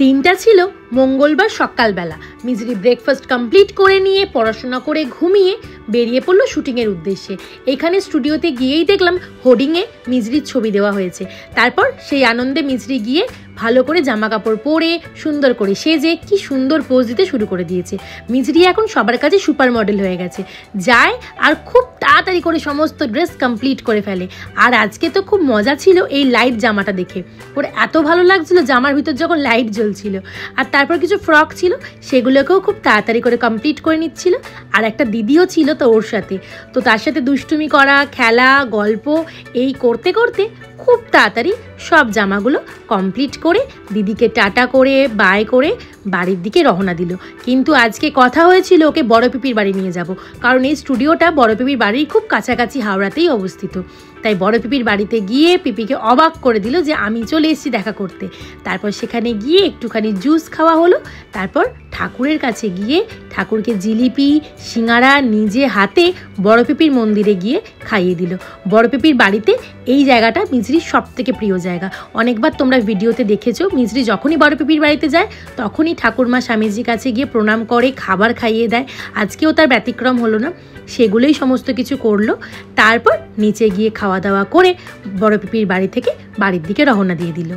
দিনটা ছিল মঙ্গলবার সকালবেলা। মিজরি ব্রেকফাস্ট কমপ্লিট করে নিয়ে পড়াশোনা করে ঘুমিয়ে বেরিয়ে পড়লো শুটিংয়ের উদ্দেশ্যে। এখানে স্টুডিওতে গিয়েই দেখলাম হোর্ডিংয়ে মিজরির ছবি দেওয়া হয়েছে। তারপর সেই আনন্দে মিজরি গিয়ে ভালো করে জামা কাপড় পরে সুন্দর করে সেজে কি সুন্দর পোজ দিতে শুরু করে দিয়েছে। মিজরি এখন সবার কাছে সুপার মডেল হয়ে গেছে, যায় আর খুব তাড়াতাড়ি করে সমস্ত ড্রেস কমপ্লিট করে ফেলে। আর আজকে তো খুব মজা ছিল এই লাইট জামাটা দেখে, ওর এত ভালো লাগছিল জামার ভিতর যখন লাইট জ্বলছিল। আর তারপর কিছু ফ্রক ছিল সেগুলোকেও খুব তাড়াতাড়ি করে কমপ্লিট করে নিচ্ছিল। আর একটা দিদিও ছিল তো ওর সাথে, তো তার সাথে দুষ্টুমি করা, খেলা, গল্প এই করতে করতে খুব তাড়াতাড়ি সব জামাগুলো কমপ্লিট করে দিদিকে টাটা করে বাই করে বাড়ির দিকে রওনা দিল। কিন্তু আজকে কথা হয়েছিল ওকে বড় পিপির বাড়ি নিয়ে যাব, কারণ এই স্টুডিওটা বড় পিপির বাড়ির খুব কাছাকাছি হাওড়াতেই অবস্থিত। তাই বড় পিপির বাড়িতে গিয়ে পিপিকে অবাক করে দিল যে আমি চলে এসেছি দেখা করতে। তারপর সেখানে গিয়ে একটুখানি জুস খাওয়া হলো। তারপর ঠাকুরের কাছে গিয়ে ঠাকুরকে জিলিপি সিঙ্গারা নিজে হাতে বড় পিপির মন্দিরে গিয়ে খাইয়ে দিল। বড় পিপির বাড়িতে এই জায়গাটা মিজরির সব থেকে প্রিয় জায়গা। অনেকবার তোমরা ভিডিওতে দেখেছো মিজরি যখনই বড় পিপির বাড়িতে যায় তখনই ঠাকুরমা স্বামীজির কাছে গিয়ে প্রণাম করে খাবার খাইয়ে দেয়। আজকেও তার ব্যতিক্রম হলো না, সেগুলোই সমস্ত কিছু করলো। তারপর নিচে গিয়ে খাওয়া দাওয়া করে বড় পিপির বাড়ি থেকে বাড়ির দিকে রওনা দিয়ে দিল।